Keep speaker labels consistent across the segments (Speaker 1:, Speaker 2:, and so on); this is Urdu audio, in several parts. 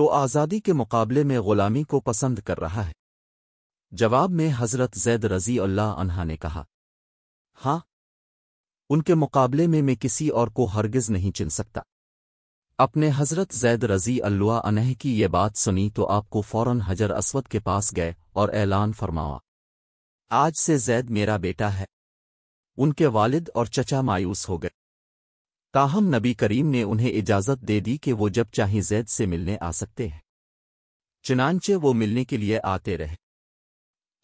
Speaker 1: تو آزادی کے مقابلے میں غلامی کو پسند کر رہا ہے؟ جواب میں حضرت زید رضی اللہ عنہ نے کہا، ہاں، ان کے مقابلے میں کسی اور کو ہرگز نہیں چن سکتا۔ اپنے حضرت زید رضی اللہ عنہ کی یہ بات سنی تو آپ کو فوراً حجر اسود کے پاس گئے اور اعلان فرمایا، آج سے زید میرا بیٹا ہے۔ ان کے والد اور چچا مایوس ہو گئے، تاہم نبی کریم نے انہیں اجازت دے دی کہ وہ جب چاہیں زید سے ملنے آ سکتے ہیں۔ چنانچہ وہ ملنے کے لیے آتے رہے۔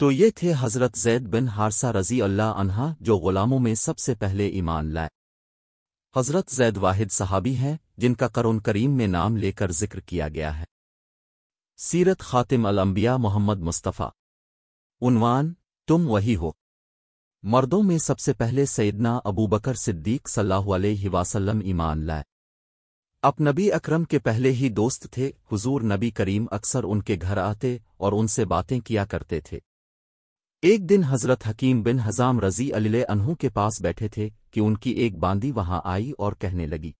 Speaker 1: تو یہ تھے حضرت زید بن حارثہ رضی اللہ عنہ جو غلاموں میں سب سے پہلے ایمان لائے۔ حضرت زید واحد صحابی ہیں جن کا قرآن کریم میں نام لے کر ذکر کیا گیا ہے۔ سیرت خاتم الانبیاء محمد مصطفیٰ۔ عنوان: تم وہی ہو۔ مردوں میں سب سے پہلے سیدنا ابو بکر صدیق صلی اللہ علیہ وسلم ایمان لائے۔ اب نبی اکرم کے پہلے ہی دوست تھے، حضور نبی کریم اکثر ان کے گھر آتے اور ان سے باتیں کیا کرتے تھے۔ ایک دن حضرت حکیم بن حزام رضی اللہ عنہ کے پاس بیٹھے تھے کہ ان کی ایک باندی وہاں آئی اور کہنے لگی،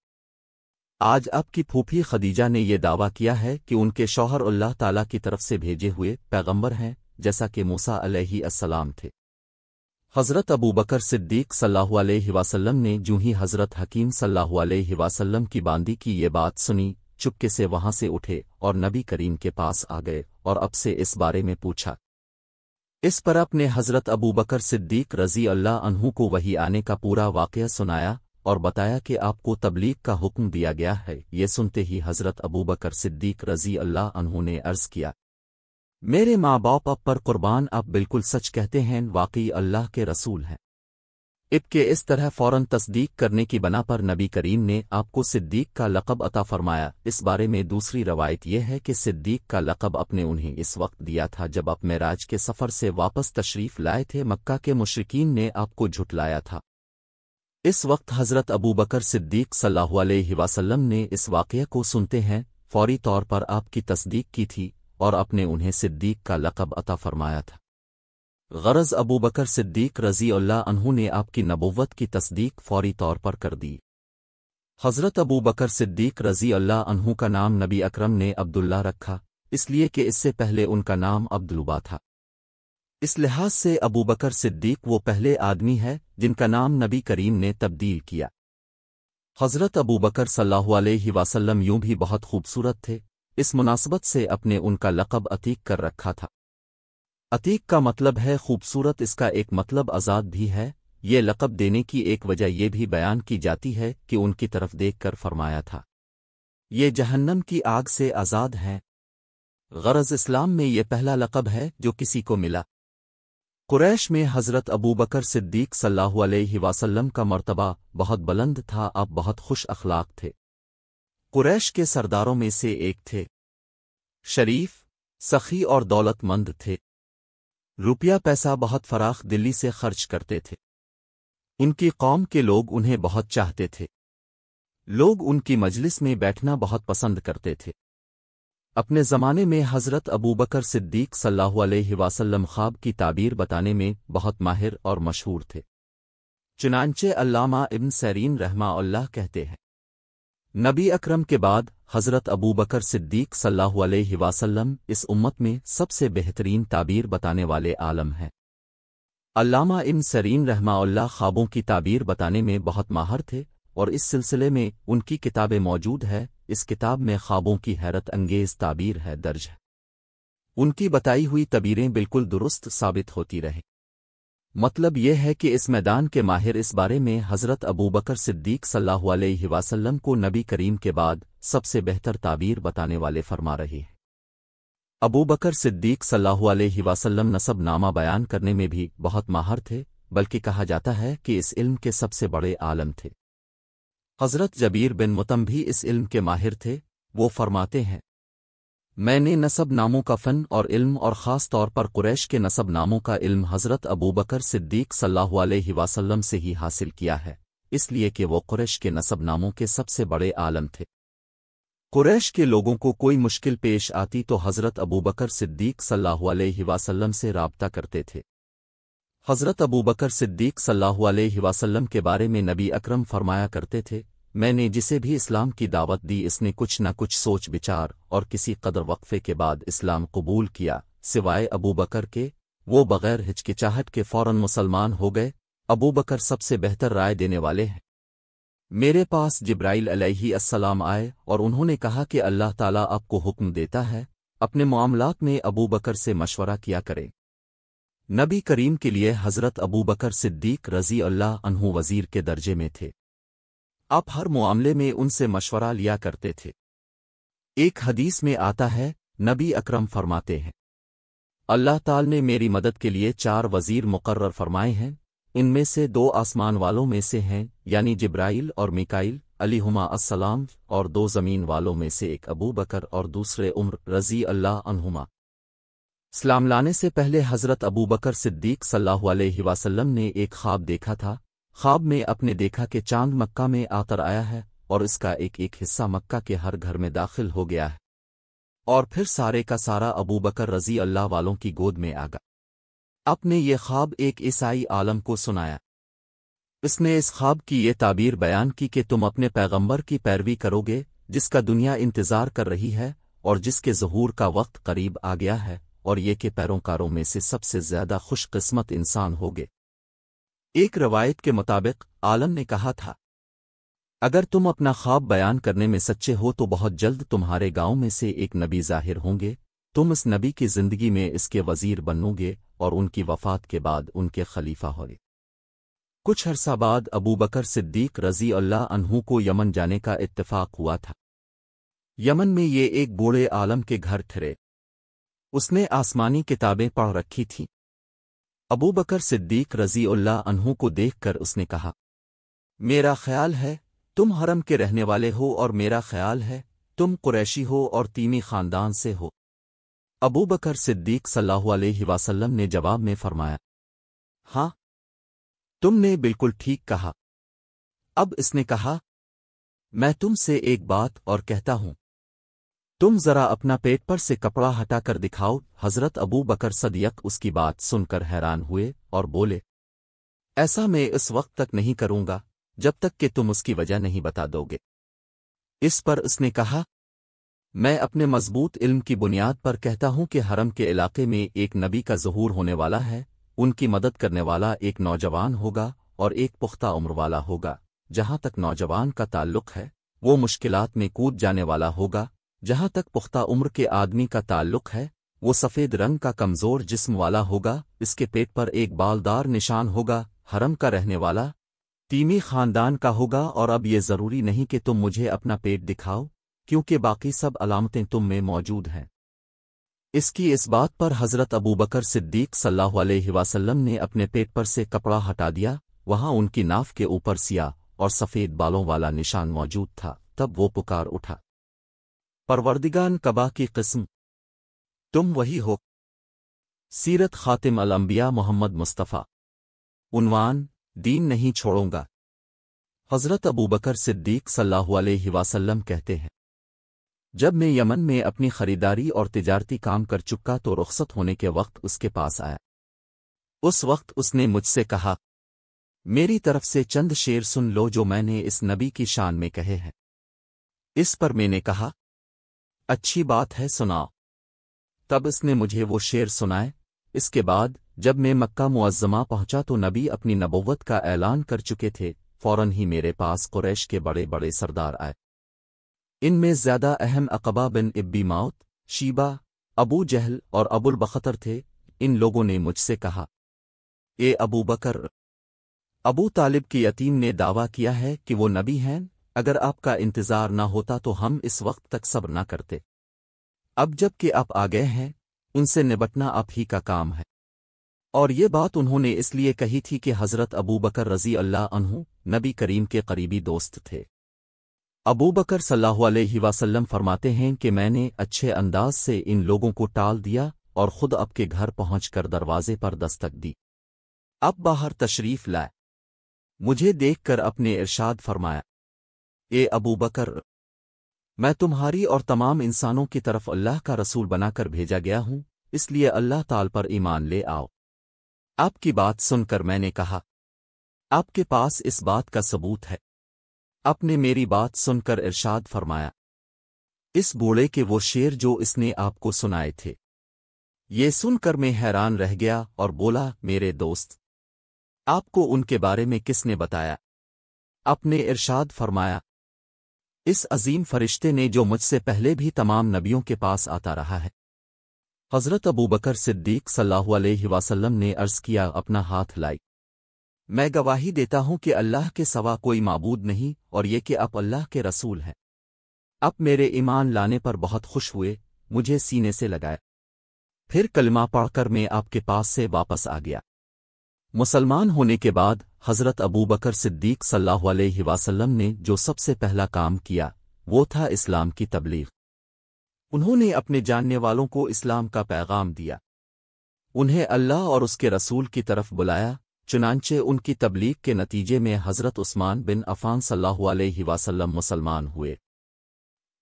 Speaker 1: آج آپ کی پھوپھی خدیجہ نے یہ دعویٰ کیا ہے کہ ان کے شوہر اللہ تعالیٰ کی طرف سے بھیجے ہوئے پیغمبر ہیں، جیسا کہ موسیٰ علیہ السلام تھے۔ حضرت ابو بکر صدیق صلی اللہ علیہ وسلم نے جو ہی حضرت حکیم صلی اللہ علیہ وسلم کی باندی کی یہ بات سنی، چپکے سے وہاں سے اٹھے اور نبی کریم کے پاس آ گئے اور اب سے اس بارے میں پوچھا۔ اس پر اپنے حضرت ابو بکر صدیق رضی اللہ عنہ کو وحی آنے کا پورا واقعہ سنایا اور بتایا کہ آپ کو تبلیغ کا حکم دیا گیا ہے۔ یہ سنتے ہی حضرت ابو بکر صدیق رضی اللہ عنہ نے عرض کیا، میرے ماں باپ اب پر قربان، آپ بالکل سچ کہتے ہیں، واقعی اللہ کے رسول ہیں۔ اب کے اس طرح فوراً تصدیق کرنے کی بنا پر نبی کریم نے آپ کو صدیق کا لقب عطا فرمایا۔ اس بارے میں دوسری روایت یہ ہے کہ صدیق کا لقب اپنے انہیں اس وقت دیا تھا جب آپ معراج کے سفر سے واپس تشریف لائے تھے۔ مکہ کے مشرکین نے آپ کو جھٹلایا تھا۔ اس وقت حضرت ابو بکر صدیق صلی اللہ علیہ وسلم نے اس واقعہ کو سنتے ہیں فوری طور پر آپ کی تصدیق کی تھی اور اپنے انہیں صدیق کا لقب عطا فرمایا تھا۔ غرض ابو بکر صدیق رضی اللہ عنہ نے آپ کی نبوت کی تصدیق فوری طور پر کر دی۔ حضرت ابو بکر صدیق رضی اللہ عنہ کا نام نبی اکرم نے عبداللہ رکھا، اس لیے کہ اس سے پہلے ان کا نام عبداللہ تھا۔ اس لحاظ سے ابو بکر صدیق وہ پہلے آدمی ہے جن کا نام نبی کریم نے تبدیل کیا۔ حضرت ابو بکر صلی اللہ علیہ وسلم یوں بھی بہت خوبصورت تھے، اس مناسبت سے اپنے ان کا لقب عتیق کر رکھا تھا۔ عتیق کا مطلب ہے خوبصورت، اس کا ایک مطلب آزاد بھی ہے۔ یہ لقب دینے کی ایک وجہ یہ بھی بیان کی جاتی ہے کہ ان کی طرف دیکھ کر فرمایا تھا، یہ جہنم کی آگ سے آزاد ہیں۔ غرض اسلام میں یہ پہلا لقب ہے جو کسی کو ملا۔ قریش میں حضرت ابو بکر صدیق صلی اللہ علیہ وسلم کا مرتبہ بہت بلند تھا، آپ بہت خوش اخلاق تھے۔ قریش کے سرداروں میں سے ایک تھے، شریف، سخی اور دولت مند تھے۔ روپیہ پیسہ بہت فراخ دلی سے خرچ کرتے تھے۔ ان کی قوم کے لوگ انہیں بہت چاہتے تھے، لوگ ان کی مجلس میں بیٹھنا بہت پسند کرتے تھے۔ اپنے زمانے میں حضرت ابو بکر صدیق صلی اللہ علیہ وسلم خواب کی تعبیر بتانے میں بہت ماہر اور مشہور تھے۔ چنانچہ علامہ ابن سیرین رحمہ اللہ کہتے ہیں، نبی اکرم کے بعد حضرت ابو بکر صدیق صلی اللہ علیہ وسلم اس امت میں سب سے بہترین تعبیر بتانے والے عالم ہیں۔ علامہ ابن سیرین رحمہ اللہ خوابوں کی تعبیر بتانے میں بہت ماہر تھے اور اس سلسلے میں ان کی کتابیں موجود ہے۔ اس کتاب میں خوابوں کی حیرت انگیز تعبیر ہے درج ہے۔ ان کی بتائی ہوئی تعبیریں بالکل درست ثابت ہوتی رہیں۔ مطلب یہ ہے کہ اس میدان کے ماہر اس بارے میں حضرت ابو بکر صدیق صلی اللہ علیہ وسلم کو نبی کریم کے بعد سب سے بہتر تعبیر بتانے والے فرما رہے ہیں۔ ابو بکر صدیق صلی اللہ علیہ وسلم نسب نامہ بیان کرنے میں بھی بہت ماہر تھے، بلکہ کہا جاتا ہے کہ اس علم کے سب سے بڑے عالم تھے۔ حضرت جبیر بن مطعم بھی اس علم کے ماہر تھے۔ وہ فرماتے ہیں، میں نے نسب ناموں کا فن اور علم اور خاص طور پر قریش کے نسب ناموں کا علم حضرت ابو بکر صدیق صلی اللہ علیہ وسلم سے ہی حاصل کیا ہے، اس لیے کہ وہ قریش کے نسب ناموں کے سب سے بڑے عالم تھے۔ قریش کے لوگوں کو کوئی مشکل پیش آتی تو حضرت ابو بکر صدیق صلی اللہ علیہ وسلم سے رابطہ کرتے تھے۔ حضرت ابو بکر صدیق صلی اللہ علیہ وسلم کے بارے میں نبی اکرم فرمایا کرتے تھے، میں نے جسے بھی اسلام کی دعوت دی اس نے کچھ نہ کچھ سوچ بچار اور کسی قدر وقفے کے بعد اسلام قبول کیا، سوائے ابو بکر کے، وہ بغیر ہچکچاہٹ کے فوراً مسلمان ہو گئے۔ ابو بکر سب سے بہتر رائے دینے والے ہیں۔ میرے پاس جبرائیل علیہ السلام آئے اور انہوں نے کہا کہ اللہ تعالیٰ آپ کو حکم دیتا ہے اپنے معاملات میں ابو بکر سے مشورہ کیا کریں۔ نبی کریم کے لیے حضرت ابو بکر صدیق رضی اللہ عنہ وزیر کے درجے میں تھے۔ آپ ہر معاملے میں ان سے مشورہ لیا کرتے تھے۔ ایک حدیث میں آتا ہے، نبی اکرم فرماتے ہیں، اللہ تعالی نے میری مدد کے لیے 4 وزیر مقرر فرمائے ہیں، ان میں سے 2 آسمان والوں میں سے ہیں، یعنی جبرائیل اور میکائیل علیہما السلام، اور 2 زمین والوں میں سے ایک ابو بکر اور دوسرے عمر رضی اللہ عنہما۔ اسلام لانے سے پہلے حضرت ابو بکر صدیق صلی اللہ علیہ وسلم نے ایک خواب دیکھا تھا۔ خواب میں اپنے دیکھا کہ چاند مکہ میں آتر آیا ہے اور اس کا ایک حصہ مکہ کے ہر گھر میں داخل ہو گیا ہے، اور پھر سارے کا سارا ابو بکر رضی اللہ والوں کی گود میں آ گیا۔ آپ نے یہ خواب ایک عیسائی عالم کو سنایا۔ اس نے اس خواب کی یہ تعبیر بیان کی کہ تم اپنے پیغمبر کی پیروی کرو گے جس کا دنیا انتظار کر رہی ہے اور جس کے ظہور کا وقت قریب آ گیا ہے، اور یہ کہ پیروکاروں میں سے سب سے زیادہ خوش قسمت انسان ہوگے۔ ایک روایت کے مطابق عالم نے کہا تھا، اگر تم اپنا خواب بیان کرنے میں سچے ہو تو بہت جلد تمہارے گاؤں میں سے ایک نبی ظاہر ہوں گے، تم اس نبی کی زندگی میں اس کے وزیر بنو گے اور ان کی وفات کے بعد ان کے خلیفہ ہوگے۔ کچھ عرصہ بعد ابو بکر صدیق رضی اللہ عنہ کو یمن جانے کا اتفاق ہوا تھا۔ یمن میں یہ ایک بوڑھے عالم کے گھر ٹھہرے۔ اس نے آسمانی کتابیں پڑھ رکھی تھیں۔ ابو بکر صدیق رضی اللہ عنہ کو دیکھ کر اس نے کہا، میرا خیال ہے تم حرم کے رہنے والے ہو، اور میرا خیال ہے تم قریشی ہو اور تیمی خاندان سے ہو۔ ابو بکر صدیق صلی اللہ علیہ وسلم نے جواب میں فرمایا، ہاں، تم نے بالکل ٹھیک کہا۔ اب اس نے کہا، میں تم سے ایک بات اور کہتا ہوں، تم ذرا اپنا پیٹ پر سے کپڑا ہٹا کر دکھاؤ۔ حضرت ابو بکر صدیق اس کی بات سن کر حیران ہوئے اور بولے، ایسا میں اس وقت تک نہیں کروں گا جب تک کہ تم اس کی وجہ نہیں بتا دو گے۔ اس پر اس نے کہا، میں اپنے مضبوط علم کی بنیاد پر کہتا ہوں کہ حرم کے علاقے میں ایک نبی کا ظہور ہونے والا ہے، ان کی مدد کرنے والا ایک نوجوان ہوگا اور ایک پختہ عمر والا ہوگا۔ جہاں تک نوجوان کا تعلق ہے وہ مشکلات میں کود جانے والا ہوگا، جہاں تک پختہ عمر کے آدمی کا تعلق ہے وہ سفید رنگ کا کمزور جسم والا ہوگا، اس کے پیٹ پر ایک بالدار نشان ہوگا، حرم کا رہنے والا تیمی خاندان کا ہوگا۔ اور اب یہ ضروری نہیں کہ تم مجھے اپنا پیٹ دکھاؤ، کیونکہ باقی سب علامتیں تم میں موجود ہیں۔ اس بات پر حضرت ابو بکر صدیق صلی اللہ علیہ وسلم نے اپنے پیٹ پر سے کپڑا ہٹا دیا، وہاں ان کی ناف کے اوپر سیاہ اور سفید بالوں والا نشان موجود تھا۔ تب وہ پکار اٹھا، پروردگان کعبہ کی قسم، تم وہی ہو۔ سیرت خاتم الانبیاء محمد مصطفیٰ۔ عنوان، دین نہیں چھوڑوں گا۔ حضرت ابو بکر صدیق صلی اللہ علیہ وسلم کہتے ہیں، جب میں یمن میں اپنی خریداری اور تجارتی کام کر چکا تو رخصت ہونے کے وقت اس کے پاس آیا۔ اس وقت اس نے مجھ سے کہا، میری طرف سے چند شعر سن لو جو میں نے اس نبی کی شان میں کہے ہیں۔ اس پر میں نے کہا، اچھی بات ہے، سناؤ۔ تب اس نے مجھے وہ شعر سنائے۔ اس کے بعد جب میں مکہ معظمہ پہنچا تو نبی اپنی نبوت کا اعلان کر چکے تھے۔ فوراً ہی میرے پاس قریش کے بڑے بڑے سردار آئے۔ ان میں زیادہ اہم عقبہ بن ابی معوط، شیبہ، ابو جہل اور ابو البختر تھے۔ ان لوگوں نے مجھ سے کہا، اے ابو بکر، ابو طالب کی یتیم نے دعویٰ کیا ہے کہ وہ نبی ہیں، اگر آپ کا انتظار نہ ہوتا تو ہم اس وقت تک صبر نہ کرتے۔ اب جب کہ آپ آ گئے ہیں ان سے نبٹنا آپ ہی کا کام ہے۔ اور یہ بات انہوں نے اس لیے کہی تھی کہ حضرت ابو بکر رضی اللہ عنہ نبی کریم کے قریبی دوست تھے۔ ابو بکر صلی اللہ علیہ وسلم فرماتے ہیں کہ میں نے اچھے انداز سے ان لوگوں کو ٹال دیا اور خود اب کے گھر پہنچ کر دروازے پر دستک دی۔ اب باہر تشریف لائے، مجھے دیکھ کر اپنے ارشاد فرمایا، اے ابو بکر، میں تمہاری اور تمام انسانوں کی طرف اللہ کا رسول بنا کر بھیجا گیا ہوں، اس لیے اللہ تعالی پر ایمان لے آؤ۔ آپ کی بات سن کر میں نے کہا، آپ کے پاس اس بات کا ثبوت ہے؟ آپ نے میری بات سن کر ارشاد فرمایا، اس بوڑھے کے وہ شعر جو اس نے آپ کو سنائے تھے۔ یہ سن کر میں حیران رہ گیا اور بولا، میرے دوست، آپ کو ان کے بارے میں کس نے بتایا؟ آپ نے ارشاد فرمایا، اس عظیم فرشتے نے جو مجھ سے پہلے بھی تمام نبیوں کے پاس آتا رہا ہے۔ حضرت ابوبکر صدیق صلی اللہ علیہ وسلم نے عرض کیا، اپنا ہاتھ لائی، میں گواہی دیتا ہوں کہ اللہ کے سوا کوئی معبود نہیں، اور یہ کہ آپ اللہ کے رسول ہیں۔ آپ میرے ایمان لانے پر بہت خوش ہوئے، مجھے سینے سے لگائے، پھر کلمہ پڑھ کر میں آپ کے پاس سے واپس آ گیا۔ مسلمان ہونے کے بعد حضرت ابوبکر صدیق صلی اللہ علیہ وسلم نے جو سب سے پہلا کام کیا وہ تھا اسلام کی تبلیغ۔ انہوں نے اپنے جاننے والوں کو اسلام کا پیغام دیا، انہیں اللہ اور اس کے رسول کی طرف بلایا۔ چنانچہ ان کی تبلیغ کے نتیجے میں حضرت عثمان بن عفان صلی اللہ علیہ وسلم مسلمان ہوئے۔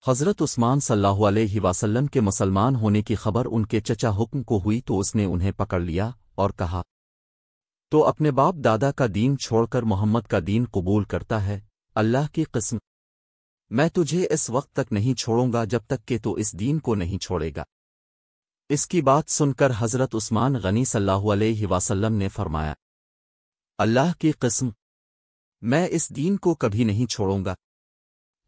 Speaker 1: حضرت عثمان صلی اللہ علیہ وسلم کے مسلمان ہونے کی خبر ان کے چچا حکم کو ہوئی تو اس نے انہیں پکڑ لیا اور کہا، تو اپنے باپ دادا کا دین چھوڑ کر محمد کا دین قبول کرتا ہے؟ اللہ کی قسم، میں تجھے اس وقت تک نہیں چھوڑوں گا جب تک کہ تو اس دین کو نہیں چھوڑے گا۔ اس کی بات سن کر حضرت عثمان غنی صلی اللہ علیہ وسلم نے فرمایا، اللہ کی قسم، میں اس دین کو کبھی نہیں چھوڑوں گا۔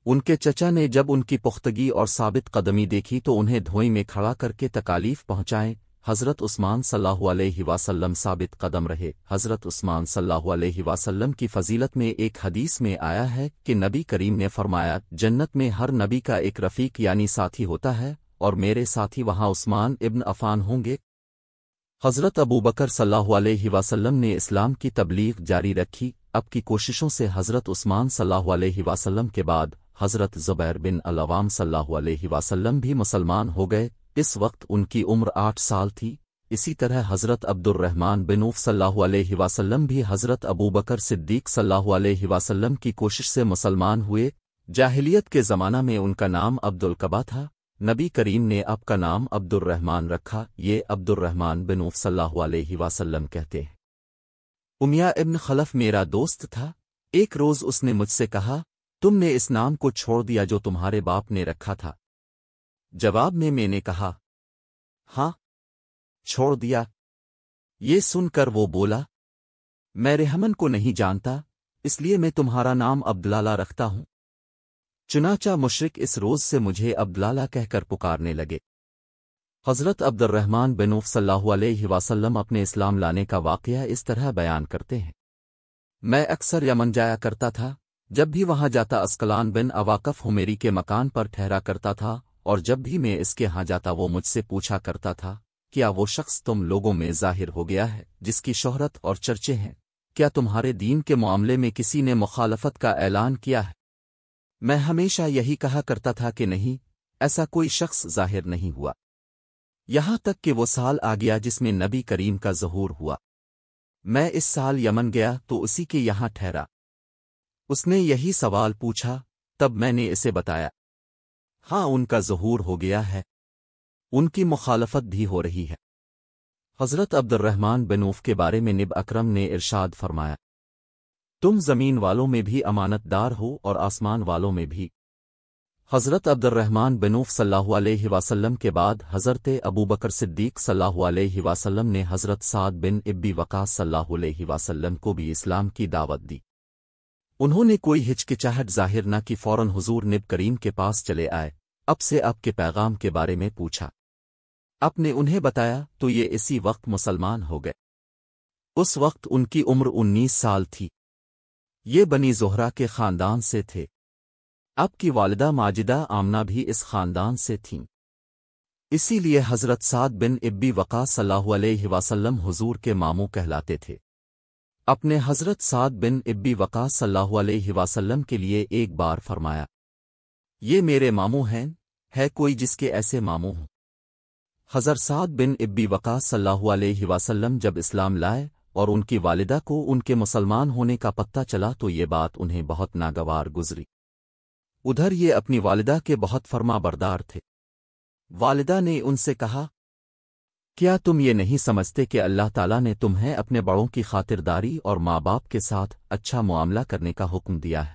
Speaker 1: ان کے چچا نے جب ان کی پختگی اور ثابت قدمی دیکھی تو انہیں دھوئیں میں کھڑا کر کے تکالیف پہنچائیں۔ حضرت عثمان صلی اللہ علیہ وسلم ثابت قدم رہے۔ حضرت عثمان صلی اللہ علیہ وسلم کی فضیلت میں ایک حدیث میں آیا ہے کہ نبی کریم نے فرمایا، جنت میں ہر نبی کا ایک رفیق یعنی ساتھی ہوتا ہے، اور میرے ساتھی وہاں عثمان ابن عفان ہوں گے۔ حضرت ابوبکر صلی اللہ علیہ وسلم نے اسلام کی تبلیغ جاری رکھی۔ اب کی کوششوں سے حضرت عثمان صلی اللہ علیہ وسلم کے بعد حضرت زبیر بن العوام صلی اللہ علیہ وسلم بھی مسلمان ہو گئے۔ اس وقت ان کی عمر 8 سال تھی۔ اسی طرح حضرت عبد الرحمن بن عوف صلی اللہ علیہ وسلم بھی حضرت ابوبکر صدیق صلی اللہ علیہ وسلم کی کوشش سے مسلمان ہوئے۔ جاہلیت کے زمانہ میں ان کا نام عبد القبا تھا، نبی کریم نے آپ کا نام عبد الرحمن رکھا۔ یہ عبد الرحمن بن عوف صلی اللہ علیہ وسلم کہتے ہیں، امیہ ابن خلف میرا دوست تھا۔ ایک روز اس نے مجھ سے کہا، تم نے اس نام کو چھوڑ دیا جو تمہارے باپ نے رکھا تھا؟ جواب میں نے کہا، ہاں، چھوڑ دیا۔ یہ سن کر وہ بولا، میں رحمن کو نہیں جانتا، اس لیے میں تمہارا نام عبدلالہ رکھتا ہوں۔ چنانچہ مشرک اس روز سے مجھے عبدلالہ کہہ کر پکارنے لگے۔ حضرت عبد الرحمن بن عوف صلی اللہ علیہ وسلم اپنے اسلام لانے کا واقعہ اس طرح بیان کرتے ہیں، میں اکثر یمن جایا کرتا تھا، جب بھی وہاں جاتا اسقلان بن اواقف حمیری کے مکان پر ٹھہرا کرتا تھا، اور جب بھی میں اس کے ہاں جاتا وہ مجھ سے پوچھا کرتا تھا، کیا وہ شخص تم لوگوں میں ظاہر ہو گیا ہے جس کی شہرت اور چرچے ہیں؟ کیا تمہارے دین کے معاملے میں کسی نے مخالفت کا اعلان کیا ہے؟ میں ہمیشہ یہی کہا کرتا تھا کہ نہیں، ایسا کوئی شخص ظاہر نہیں ہوا، یہاں تک کہ وہ سال آ گیا جس میں نبی کریم کا ظہور ہوا۔ میں اس سال یمن گیا تو اسی کے یہاں ٹھہرا، اس نے یہی سوال پوچھا، تب میں نے اسے بتایا، ہاں ان کا ظہور ہو گیا ہے، ان کی مخالفت بھی ہو رہی ہے۔ حضرت عبد الرحمن بن عوف کے بارے میں نبی اکرم نے ارشاد فرمایا، تم زمین والوں میں بھی امانت دار ہو اور آسمان والوں میں بھی۔ حضرت عبد الرحمن بن عوف صلی اللہ علیہ وسلم کے بعد حضرت ابوبکر صدیق صلی اللہ علیہ وسلم نے حضرت سعد بن ابی وقاص صلی اللہ علیہ وسلم کو بھی اسلام کی دعوت دی۔ انہوں نے کوئی ہچکچاہٹ ظاہر نہ کی، فوراً حضور نبی کریم کے پاس چلے آئے، اب سے آپ کے پیغام کے بارے میں پوچھا۔ آپ نے انہیں بتایا تو یہ اسی وقت مسلمان ہو گئے۔ اس وقت ان کی عمر 19 سال تھی۔ یہ بنی زہرہ کے خاندان سے تھے۔ آپ کی والدہ ماجدہ آمنہ بھی اس خاندان سے تھیں، اسی لیے حضرت سعد بن ابی وقاص صلی اللہ علیہ وسلم حضور کے ماموں کہلاتے تھے۔ اپنے حضرت سعد بن ابی وقاص صلی اللہ علیہ وسلم کے لیے ایک بار فرمایا، یہ میرے ماموں ہیں، ہے کوئی جس کے ایسے ماموں ہوں؟ حضرت سعد بن ابی وقاص صلی اللہ علیہ وسلم جب اسلام لائے اور ان کی والدہ کو ان کے مسلمان ہونے کا پتہ چلا تو یہ بات انہیں بہت ناگوار گزری۔ ادھر یہ اپنی والدہ کے بہت فرما بردار تھے۔ والدہ نے ان سے کہا، کیا تم یہ نہیں سمجھتے کہ اللہ تعالیٰ نے تمہیں اپنے بڑوں کی خاطرداری اور ماں باپ کے ساتھ اچھا معاملہ کرنے کا حکم دیا ہے؟